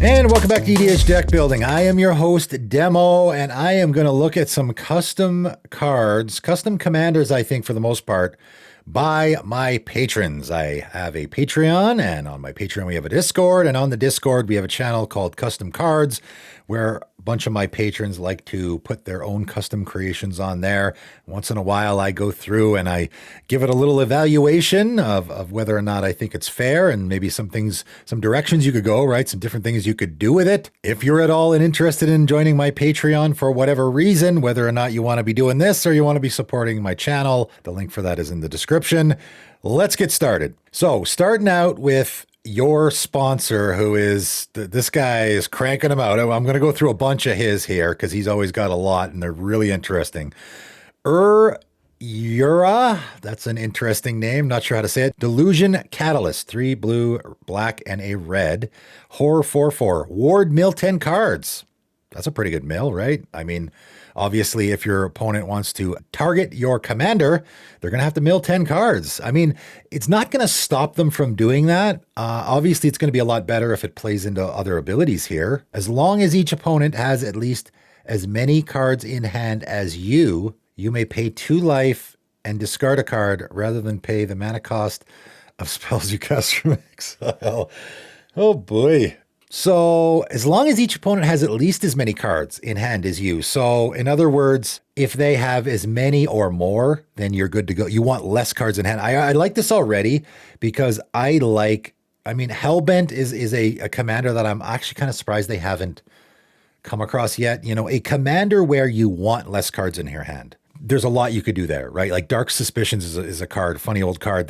And welcome back to EDH Deck Building. I am your host, Demo, and I am going to look at some custom cards, custom commanders, I think, for the most part, by my patrons. I have a Patreon, and on my Patreon we have a Discord, and on the Discord we have a channel called Custom Cards, where a bunch of my patrons like to put their own custom creations on there. Once in a while I go through and I give it a little evaluation of whether or not I think it's fair, and maybe some things, some directions you could go, right? Some different things you could do with it. If you're at all interested in joining my Patreon for whatever reason, whether or not you want to be doing this or you want to be supporting my channel, the link for that is in the description. Let's get started. So starting out with your sponsor, who is, this guy is cranking them out. I'm going to go through a bunch of his here because he's always got a lot and they're really interesting. Urak, that's an interesting name. Not sure how to say it. Delusion Catalyst, 3 blue, black, and a red. Horror 4/4. Ward mill 10 cards. That's a pretty good mill, right? I mean, obviously, if your opponent wants to target your commander, they're going to have to mill 10 cards. I mean, it's not going to stop them from doing that. Obviously, it's going to be a lot better if it plays into other abilities here. As long as each opponent has at least as many cards in hand as you may pay 2 life and discard a card rather than pay the mana cost of spells you cast from exile. Oh boy. So as long as each opponent has at least as many cards in hand as you. So in other words, if they have as many or more, then you're good to go. You want less cards in hand. I like this already because Hellbent is a commander that I'm actually kind of surprised they haven't come across yet. You know, a commander where you want less cards in your hand. There's a lot you could do there, right? Like Dark Suspicions is a card, funny old card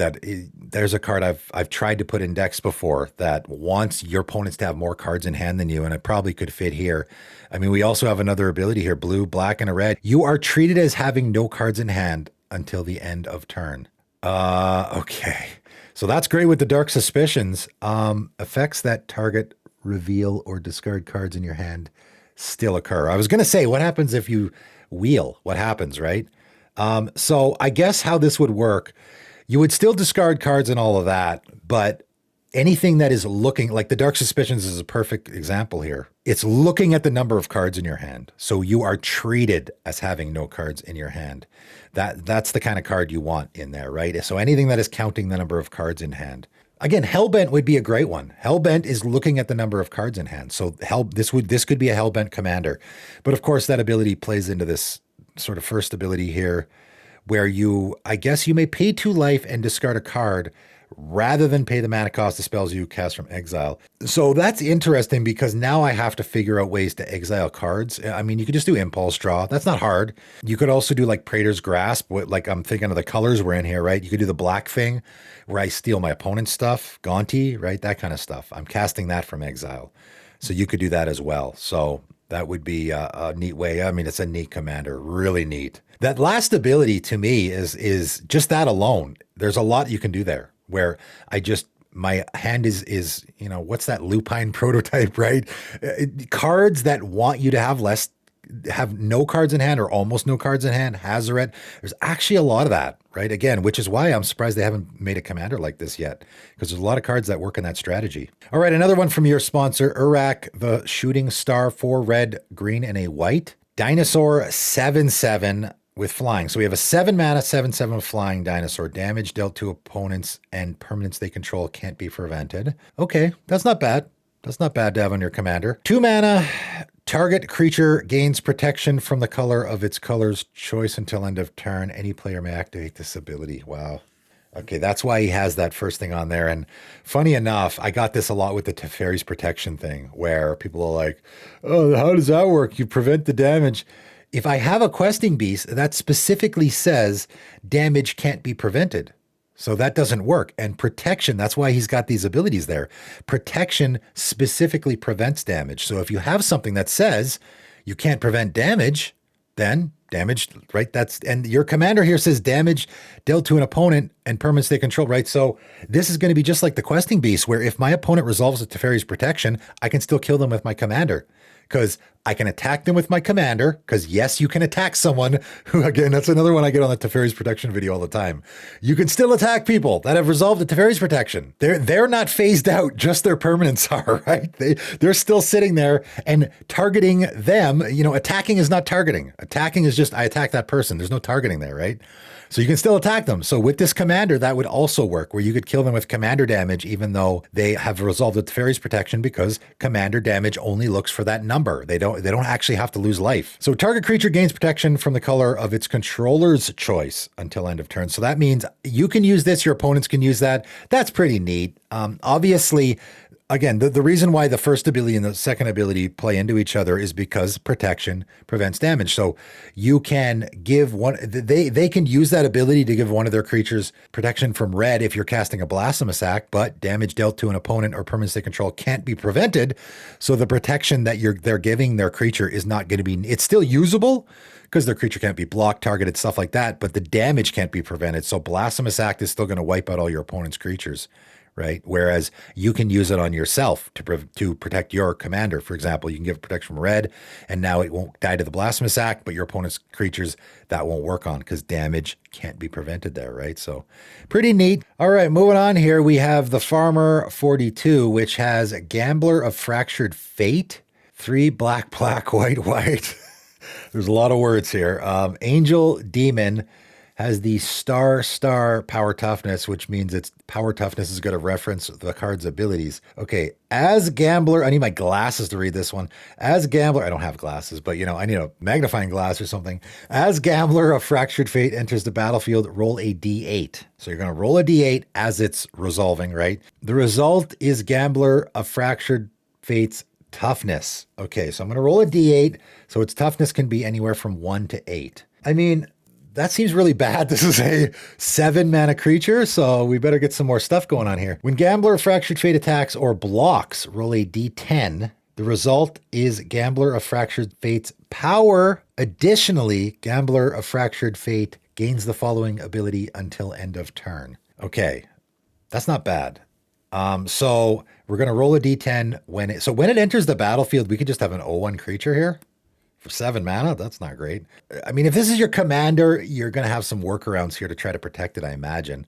there's a card I've tried to put in decks before that wants your opponents to have more cards in hand than you, and it probably could fit here. I mean, we also have another ability here, blue, black, and a red. You are treated as having no cards in hand until the end of turn. Okay. So that's great with the Dark Suspicions. Effects that target, reveal, or discard cards in your hand still occur. I was going to say, what happens if you wheel? What happens, right? So I guess how this would work, you would still discard cards and all of that, but anything that is looking, like the Dark Suspicions is a perfect example here. It's looking at the number of cards in your hand. So you are treated as having no cards in your hand. That's the kind of card you want in there, right? So anything that is counting the number of cards in hand. Again, Hellbent would be a great one. Hellbent is looking at the number of cards in hand. So this could be a Hellbent commander. But of course, that ability plays into this sort of first ability here, where you may pay 2 life and discard a card rather than pay the mana cost of spells you cast from exile. So that's interesting because now I have to figure out ways to exile cards. I mean, you could just do Impulse Draw. That's not hard. You could also do like Praetor's Grasp. Like I'm thinking of the colors we're in here, right? You could do the black thing where I steal my opponent's stuff, Gaunty, right? That kind of stuff. I'm casting that from exile. So you could do that as well. So that would be a neat way. I mean, it's a neat commander, really neat. That last ability to me is just that alone. There's a lot you can do there where my hand is, you know, what's that lupine prototype, right? Cards that want you to have no cards in hand or almost no cards in hand, Hazaret. There's actually a lot of that, right? Again, which is why I'm surprised they haven't made a commander like this yet, because there's a lot of cards that work in that strategy. All right, another one from your sponsor, Urak, the Shooting Star, 4 red, green, and a white. Dinosaur 7/7 with flying. So we have a 7 mana, 7/7 flying dinosaur. Damage dealt to opponents and permanents they control can't be prevented. Okay, that's not bad. That's not bad to have on your commander. 2 mana, target creature gains protection from the color of its color's choice until end of turn. Any player may activate this ability. Wow. Okay, that's why he has that first thing on there. And funny enough, I got this a lot with the Teferi's protection thing, where people are like, oh, how does that work? You prevent the damage. If I have a questing beast that specifically says damage can't be prevented, so that doesn't work. And protection, that's why he's got these abilities there. Protection specifically prevents damage. So if you have something that says you can't prevent damage, then damage, right? And your commander here says damage dealt to an opponent and permanents they control, right? So this is going to be just like the questing beast, where if my opponent resolves the Teferi's protection, I can still kill them with my commander, because I can attack them with my commander, because yes, you can attack someone who, again, that's another one I get on the Teferi's protection video all the time. You can still attack people that have resolved the Teferi's protection. They're not phased out, just their permanents are, right? They're still sitting there and targeting them. You know, attacking is not targeting. Attacking is just, I attack that person. There's no targeting there, right? So you can still attack them. So with this commander, that would also work, where you could kill them with commander damage, even though they have resolved the Teferi's protection, because commander damage only looks for that number. They don't actually have to lose life. So target creature gains protection from the color of its controller's choice until end of turn. So that means you can use this, your opponents can use that. That's pretty neat. Obviously, again, the reason why the first ability and the second ability play into each other is because protection prevents damage. So you can give one, they can use that ability to give one of their creatures protection from red if you're casting a Blasphemous Act, but damage dealt to an opponent or permanents they control can't be prevented. So the protection that they're giving their creature is not going to be, it's still usable because their creature can't be blocked, targeted, stuff like that, but the damage can't be prevented. So Blasphemous Act is still going to wipe out all your opponent's creatures. Right? Whereas you can use it on yourself to protect your commander. For example, you can give it protection from red, and now it won't die to the Blasphemous Act, but your opponent's creatures, that won't work on because damage can't be prevented there, right? So pretty neat. All right, moving on here, we have the Farmer 42, which has Gambler of Fractured Fate, 3 black, white, white. There's a lot of words here. Angel Demon has the star power toughness, which means its power toughness is going to reference the card's abilities. Okay, as Gambler, I need my glasses to read this one. As Gambler, I don't have glasses, but I need a magnifying glass or something. As Gambler of Fractured Fate enters the battlefield, roll a d8. So you're going to roll a d8 as it's resolving, right? The result is Gambler of Fractured Fate's toughness. Okay, so I'm going to roll a d8. So its toughness can be anywhere from 1 to 8. I mean, that seems really bad. This is a 7 mana creature, so we better get some more stuff going on here. When Gambler of Fractured Fate attacks or blocks, roll a d10. The result is Gambler of Fractured Fate's power. Additionally, Gambler of Fractured Fate gains the following ability until end of turn. Okay, that's not bad. So we're going to roll a d10 when it enters the battlefield. We could just have an 0-1 creature here. For 7 mana, that's not great. I mean, if this is your commander, you're going to have some workarounds here to try to protect it, I imagine.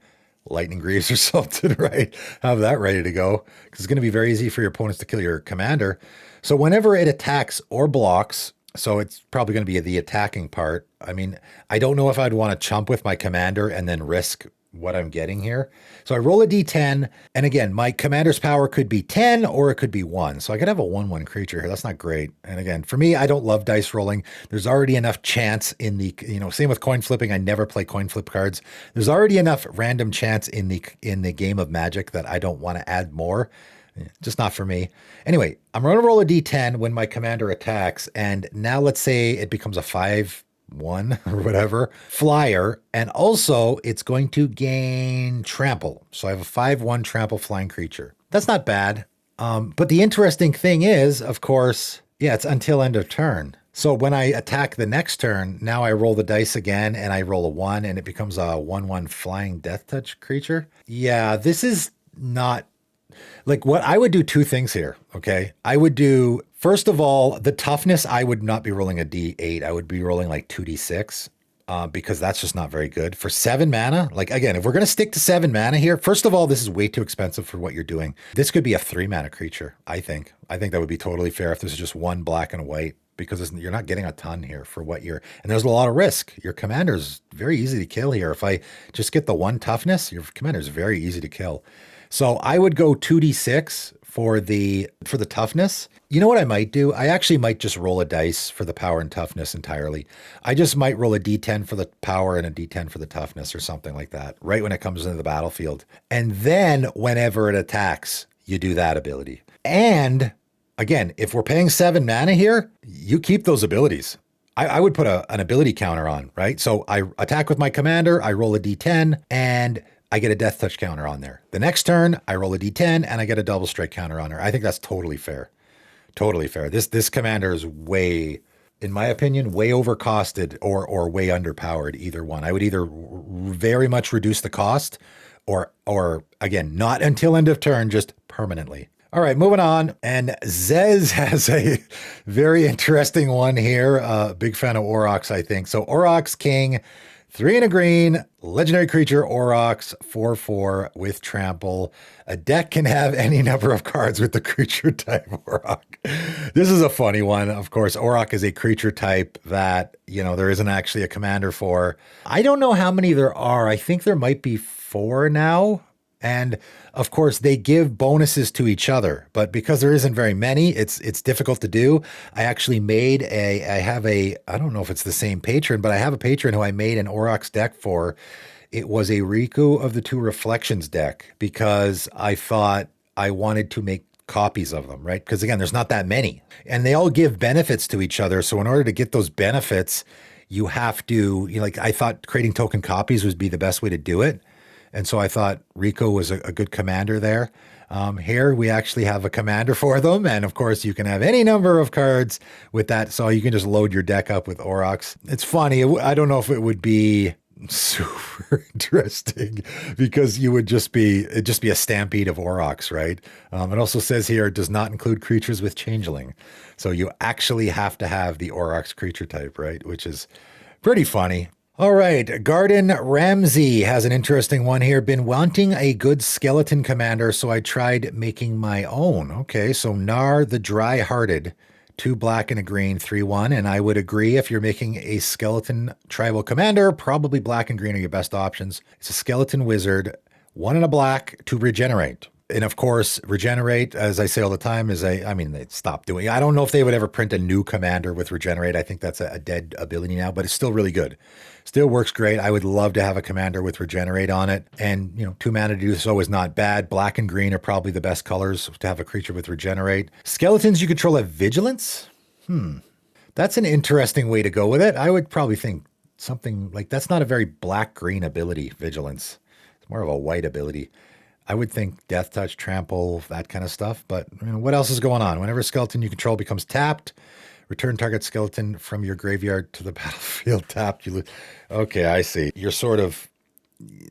Lightning Greaves or something, right? Have that ready to go. Because it's going to be very easy for your opponents to kill your commander. So whenever it attacks or blocks, so it's probably going to be the attacking part. I mean, I don't know if I'd want to chump with my commander and then risk what I'm getting here. So I roll a d10, and again, my commander's power could be 10 or it could be 1. So I could have a 1/1 creature here. That's not great. And again, for me, I don't love dice rolling. There's already enough chance in the, same with coin flipping. I never play coin flip cards. There's already enough random chance in the game of Magic that I don't want to add more. Just not for me. Anyway, I'm going to roll a d10 when my commander attacks, and now let's say it becomes a 5-1 or whatever flyer, and also it's going to gain trample. So I have a 5-1 trample flying creature. That's not bad. But the interesting thing is, of course, it's until end of turn. So when I attack the next turn, now I roll the dice again and I roll a 1 and it becomes a 1/1 flying death touch creature. Yeah, this is not like what I would do. 2 things here. Okay. I would do, first of all, the toughness, I would not be rolling a d8. I would be rolling like 2d6 because that's just not very good. For 7 mana, like again, if we're going to stick to 7 mana here, first of all, this is way too expensive for what you're doing. This could be a 3 mana creature, I think. I think that would be totally fair if this is just 1 black and white, because you're not getting a ton here for what you're, and there's a lot of risk. Your commander's very easy to kill here. If I just get the 1 toughness, your commander's very easy to kill. So I would go 2d6 for the toughness. You know what I might do? I actually might just roll a dice for the power and toughness entirely. I just might roll a d10 for the power and a d10 for the toughness or something like that, right when it comes into the battlefield. And then whenever it attacks, you do that ability. And again, if we're paying 7 mana here, you keep those abilities. I would put an ability counter on, right? So I attack with my commander, I roll a d10, and I get a death touch counter on there. The next turn, I roll a d10 and I get a double strike counter on her. I think that's totally fair. Totally fair. This commander is way, in my opinion, way overcosted or way underpowered, either one. I would either very much reduce the cost or again, not until end of turn, just permanently. All right, moving on. And Zez has a very interesting one here. Big fan of Orox, I think. So Orox King, 3 and a green, legendary creature Orox, 4/4 with trample. A deck can have any number of cards with the creature type Auroch. This is a funny one. Of course, Auroch is a creature type that, there isn't actually a commander for. I don't know how many there are. I think there might be 4 now. And of course, they give bonuses to each other, but because there isn't very many, it's difficult to do. I actually made I don't know if it's the same patron, but I have a patron who I made an Orox deck for. It was a Riku of the Two Reflections deck because I thought I wanted to make copies of them, right? Because again, there's not that many, and they all give benefits to each other. So in order to get those benefits, you have to, I thought creating token copies would be the best way to do it. And so I thought Rico was a good commander there. Here we actually have a commander for them. And of course, you can have any number of cards with that. So you can just load your deck up with Orox. It's funny. I don't know if it would be super interesting because it'd just be a stampede of Orox, right? It also says here, it does not include creatures with changeling. So you actually have to have the Orox creature type, right? Which is pretty funny. All right, Garden Ramsey has an interesting one here. Been wanting a good skeleton commander, so I tried making my own. Okay, so Nar the Dry-Hearted, 2 black and a green, 3/1, and I would agree if you're making a skeleton tribal commander, probably black and green are your best options. It's a skeleton wizard, 1 and a black to regenerate. And of course, regenerate, as I say all the time, they stopped doing it. I don't know if they would ever print a new commander with regenerate. I think that's a dead ability now, but it's still really good. Still works great. I would love to have a commander with regenerate on it. And, 2 mana to do so is not bad. Black and green are probably the best colors to have a creature with regenerate. Skeletons you control have vigilance? That's an interesting way to go with it. I would probably think something like that's not a very black-green ability, vigilance. It's more of a white ability. I would think death touch, trample, that kind of stuff. But what else is going on? Whenever a skeleton you control becomes tapped, return target skeleton from your graveyard to the battlefield tapped. Okay, I see. You're sort of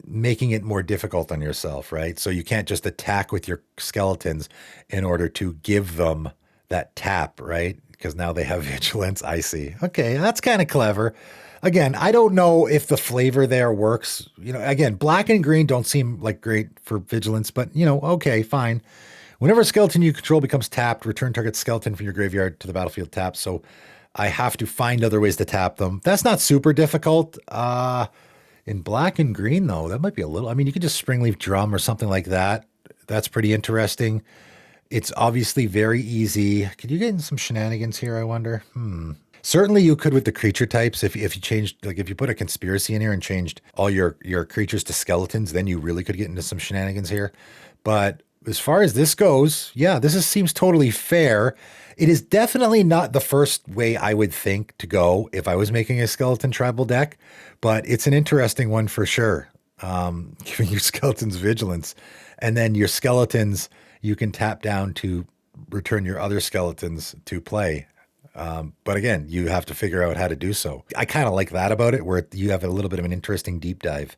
making it more difficult on yourself, right? So you can't just attack with your skeletons in order to give them that tap, right? Because now they have vigilance. I see. Okay, that's kind of clever. Again, I don't know if the flavor there works. Again, black and green don't seem like great for vigilance, but okay, fine. Whenever a skeleton you control becomes tapped, return target skeleton from your graveyard to the battlefield tapped. So I have to find other ways to tap them. That's not super difficult. In black and green, though, that might be a little. You could just Springleaf Drum or something like that. That's pretty interesting. It's obviously very easy. Could you get in some shenanigans here, I wonder? Certainly you could with the creature types. If you changed, if you put a conspiracy in here and changed all your creatures to skeletons, then you really could get into some shenanigans here. But as far as this goes, yeah, seems totally fair. It is definitely not the first way I would think to go if I was making a skeleton tribal deck, but it's an interesting one for sure. Giving you skeletons vigilance, and then your skeletons you can tap down to return your other skeletons to play. But again, you have to figure out how to do so. I kind of like that about it, where you have a little bit of an interesting deep dive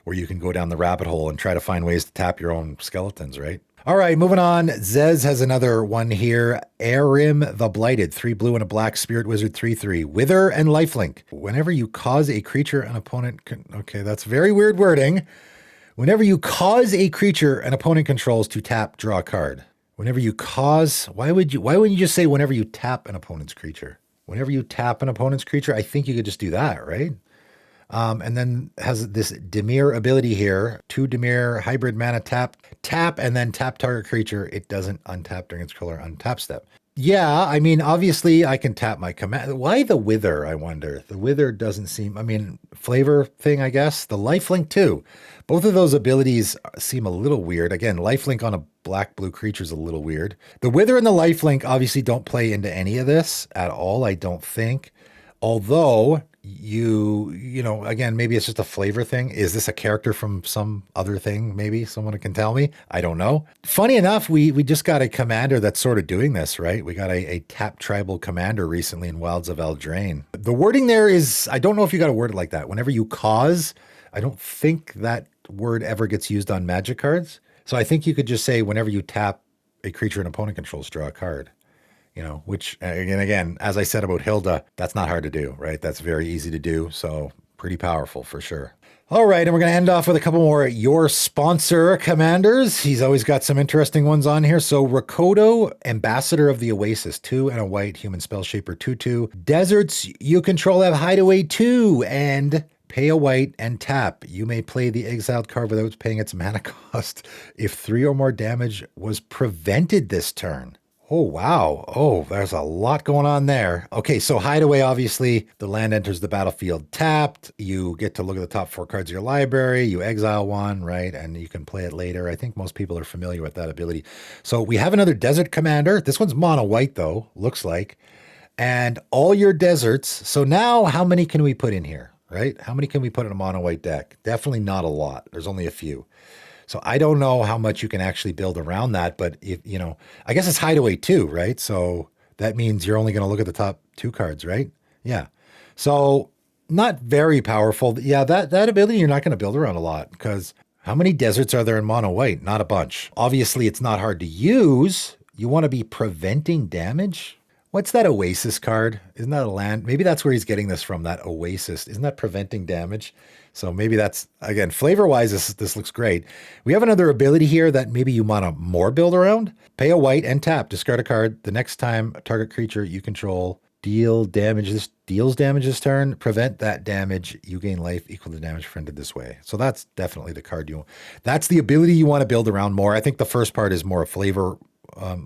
where you can go down the rabbit hole and try to find ways to tap your own skeletons, right? All right, moving on. Zez has another one here. Arim the Blighted, 3 blue and a black spirit wizard, 3/3. Wither and lifelink. Whenever you cause a creature an opponent okay, that's very weird wording. Whenever you cause a creature an opponent controls to tap, draw a card. Whenever you cause, why wouldn't you just say whenever you tap an opponent's creature? Whenever you tap an opponent's creature, I think you could just do that, right? And then has this Dimir ability here. 2 Dimir hybrid mana tap, and then tap target creature. It doesn't untap during its color untap step. Yeah, obviously I can tap my command. Why the Wither, I wonder? The Wither doesn't seem, flavor thing, I guess. The lifelink too. Both of those abilities seem a little weird. Again, lifelink on a black-blue creature is a little weird. The Wither and the lifelink obviously don't play into any of this at all, I don't think. Although again, maybe it's just a flavor thing. Is this a character from some other thing? Maybe someone can tell me. I don't know. Funny enough, we just got a commander that's sort of doing this, right? We got a tap tribal commander recently in Wilds of Eldraine. The wording there is, I don't know if you got to word it like that. Whenever you cause, I don't think that word ever gets used on Magic cards. So I think you could just say whenever you tap a creature an opponent controls draw a card. You know, which again, as I said about Hilda, that's not hard to do, right? That's very easy to do. So pretty powerful for sure. All right, and we're going to end off with a couple more your sponsor commanders. He's always got some interesting ones on here. So Roto, Ambassador of the Oasis, 2 and a white, human spell shaper, 2/2. Deserts you control have Hideaway 2 and pay a white and tap. You may play the exiled card without paying its mana cost if 3 or more damage was prevented this turn. Oh, wow. Oh, there's a lot going on there. Okay, so Hideaway, obviously, the land enters the battlefield tapped. You get to look at the top 4 cards of your library. You exile one, right? And you can play it later. I think most people are familiar with that ability. So we have another desert commander. This one's mono white, though, looks like. And all your deserts. So now how many can we put in here, right? How many can we put in a mono white deck? Definitely not a lot. There's only a few. So I don't know how much you can actually build around that, but if, you know, I guess it's Hideaway 2, right? So that means you're only going to look at the top 2 cards, right? Yeah. So not very powerful. Yeah, that ability you're not going to build around a lot because how many deserts are there in mono white? Not a bunch. Obviously, it's not hard to use. You want to be preventing damage. What's that Oasis card? Isn't that a land? Maybe that's where he's getting this from, that Oasis. Isn't that preventing damage? So maybe that's, again, flavor-wise, this looks great. We have another ability here that maybe you want to more build around. Pay a white and tap. Discard a card. The next time a target creature you control deals damage this turn. Prevent that damage. You gain life equal to damage prevented this way. So that's definitely the card that's the ability you want to build around more. I think the first part is more a flavor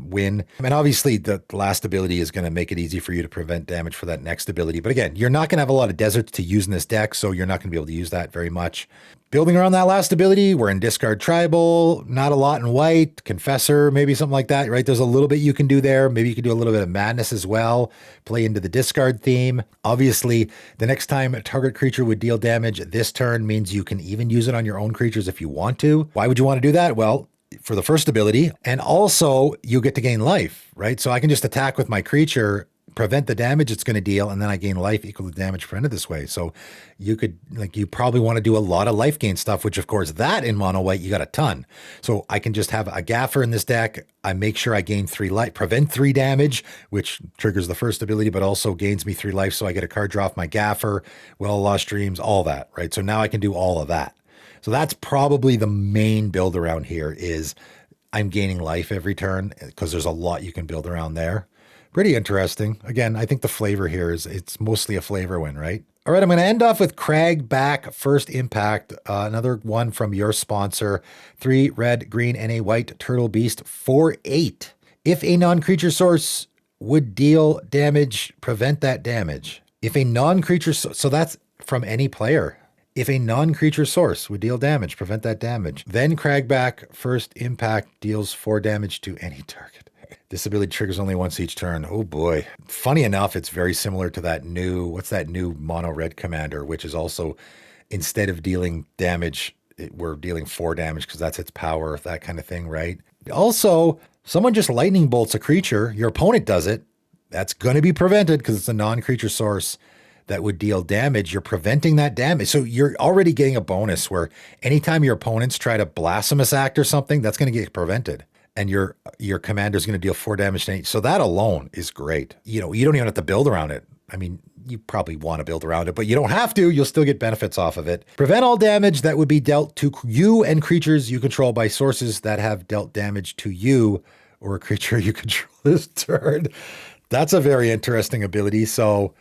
win. And obviously the last ability is going to make it easy for you to prevent damage for that next ability. But again, you're not going to have a lot of deserts to use in this deck, so you're not going to be able to use that very much. Building around that last ability, we're in discard tribal, not a lot in white, confessor, maybe something like that, right? There's a little bit you can do there. Maybe you can do a little bit of madness as well, play into the discard theme. Obviously, the next time a target creature would deal damage this turn means you can even use it on your own creatures if you want to. Why would you want to do that? Well, for the first ability, and also you get to gain life, right? So I can just attack with my creature, prevent the damage it's going to deal, and then I gain life equal to damage prevented this way. So you could, you probably want to do a lot of life gain stuff, which of course that in mono white, you got a ton. So I can just have a gaffer in this deck. I make sure I gain 3 life, prevent 3 damage, which triggers the first ability, but also gains me 3 life. So I get a card draw off my gaffer, Well Lost Dreams, all that, right? So now I can do all of that. So that's probably the main build around here is I'm gaining life every turn because there's a lot you can build around there. Pretty interesting. Again, I think the flavor here is it's mostly a flavor win, right? All right, I'm going to end off with Crackback First Impact, another one from your sponsor. 3 red, green, and a white turtle beast, 4/8. If a non-creature source would deal damage, prevent that damage. If a non-creature, so that's from any player. If a non-creature source would deal damage, prevent that damage. Then Crackback First Impact deals 4 damage to any target. This ability triggers only once each turn. Oh boy. Funny enough, it's very similar to that new, what's that new mono red commander, which is also, instead of dealing damage, we're dealing 4 damage because that's its power, that kind of thing, right? Also, someone just lightning bolts a creature, your opponent does it, that's going to be prevented because it's a non-creature source that would deal damage. You're preventing that damage. So you're already getting a bonus where anytime your opponents try to blasphemous act or something, that's going to get prevented. And your commander is going to deal 4 damage to each. So that alone is great. You know, you don't even have to build around it. I mean, you probably want to build around it, but you don't have to. You'll still get benefits off of it. Prevent all damage that would be dealt to you and creatures you control by sources that have dealt damage to you or a creature you control this turn. That's a very interesting ability. So,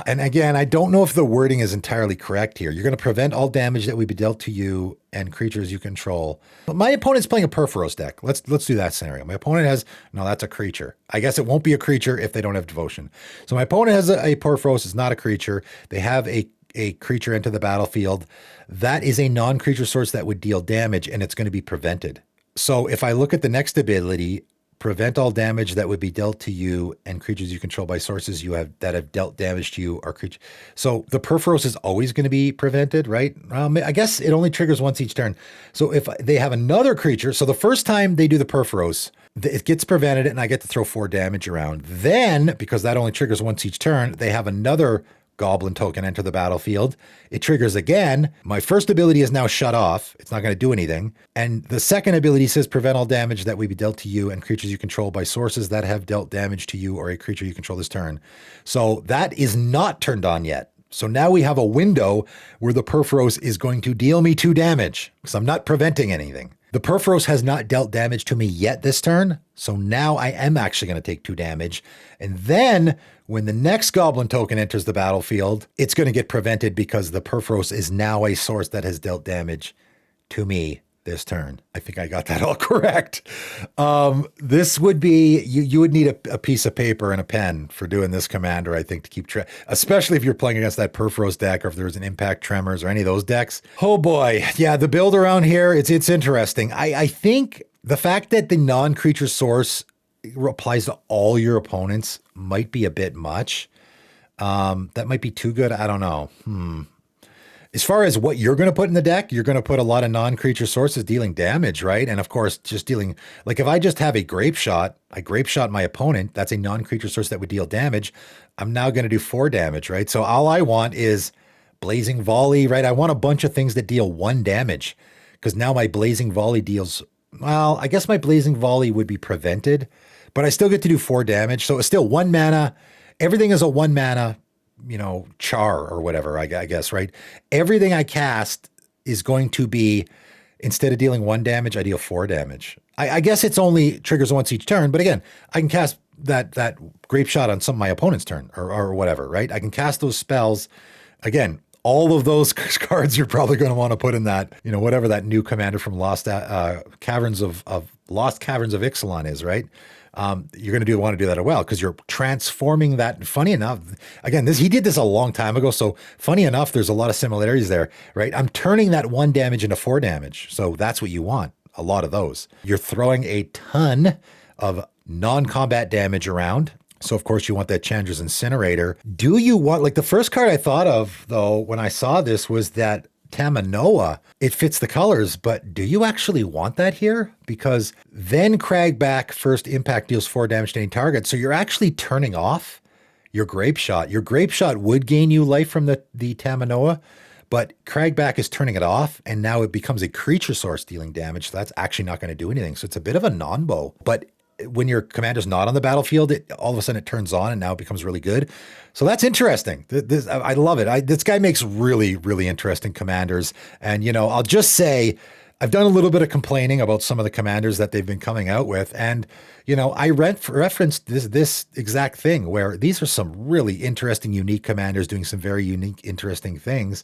and again, I don't know if the wording is entirely correct here. You're going to prevent all damage that would be dealt to you and creatures you control. But my opponent's playing a Perforos deck. Let's do that scenario. My opponent has, no, that's a creature. I guess it won't be a creature if they don't have devotion. So my opponent has a Perforos. It's not a creature. They have a creature enter the battlefield. That is a non-creature source that would deal damage, and it's going to be prevented. So if I look at the next ability, prevent all damage that would be dealt to you and creatures you control by sources you have that have dealt damage to you or creature. So the Perforos is always going to be prevented, right? I guess it only triggers once each turn. So if they have another creature, so the first time they do the Perforos, it gets prevented and I get to throw 4 damage around. Then, because that only triggers once each turn, they have another goblin token enter the battlefield. It triggers again. My first ability is now shut off. It's not going to do anything. And the second ability says prevent all damage that will be dealt to you and creatures you control by sources that have dealt damage to you or a creature you control this turn. So that is not turned on yet. So now we have a window where the Perforos is going to deal me 2 damage because I'm not preventing anything. The Perforos has not dealt damage to me yet this turn, so now I am actually going to take 2 damage. And then when the next Goblin token enters the battlefield, it's going to get prevented because the Perforos is now a source that has dealt damage to me this turn. I think I got that all correct. This would be, you would need a piece of paper and a pen for doing this commander, I think, to keep track, especially if you're playing against that Perforos deck or if there's an Impact Tremors or any of those decks. Oh boy. Yeah, the build around here, it's interesting. I think the fact that the non-creature source applies to all your opponents might be a bit much. That might be too good. I don't know. As far as what you're going to put in the deck, you're going to put a lot of non-creature sources dealing damage, right? And of course, just dealing, like if I just have a grape shot, I grape shot my opponent, that's a non-creature source that would deal damage. I'm now going to do 4 damage, right? So all I want is Blazing Volley, right? I want a bunch of things that deal 1 damage because now my Blazing Volley deals, well, I guess my Blazing Volley would be prevented, but I still get to do 4 damage. So it's still 1 mana. Everything is a 1 mana, char or whatever, I guess, right? Everything I cast is going to be, instead of dealing 1 damage, I deal 4 damage. I guess it's only triggers once each turn, but again, I can cast that grape shot on my opponent's turn or whatever, right? I can cast those spells. Again, all of those cards you're probably going to want to put in that, whatever that new commander from Lost Caverns of Ixalan is, right? You're going to want to do that as well because you're transforming that. Funny enough, again, he did this a long time ago. So funny enough, there's a lot of similarities there, right? I'm turning that 1 damage into 4 damage. So that's what you want. A lot of those. You're throwing a ton of non-combat damage around. So of course you want that Chandra's Incinerator. Do you want, like the first card I thought of though, when I saw this was that Tamanoa. It fits the colors, but do you actually want that here? Because then Crackback first impact deals 4 damage to any target. So you're actually turning off your Grape Shot. Your Grape Shot would gain you life from the Tamanoa, but Crackback is turning it off, and now it becomes a creature source dealing damage. So that's actually not going to do anything. So it's a bit of a non-bow. But when your commander's not on the battlefield, all of a sudden it turns on and now it becomes really good. So that's interesting. I love it. This guy makes really, really interesting commanders. And, I'll just say, I've done a little bit of complaining about some of the commanders that they've been coming out with. And, I referenced this exact thing where these are some really interesting, unique commanders doing some very unique, interesting things.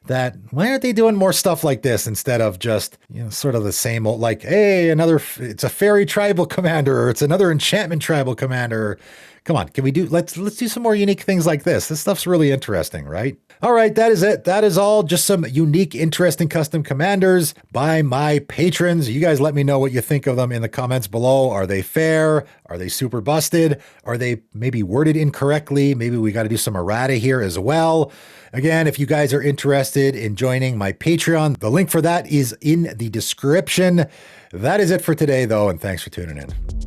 That why aren't they doing more stuff like this instead of just, sort of the same old, like, hey, it's a fairy tribal commander, or it's another enchantment tribal commander. Come on, let's do some more unique things like this. This stuff's really interesting, right? All right, that is it. That is all just some unique, interesting custom commanders by my patrons. You guys let me know what you think of them in the comments below. Are they fair? Are they super busted? Are they maybe worded incorrectly? Maybe we got to do some errata here as well. Again, if you guys are interested in joining my Patreon, the link for that is in the description. That is it for today, though, and thanks for tuning in.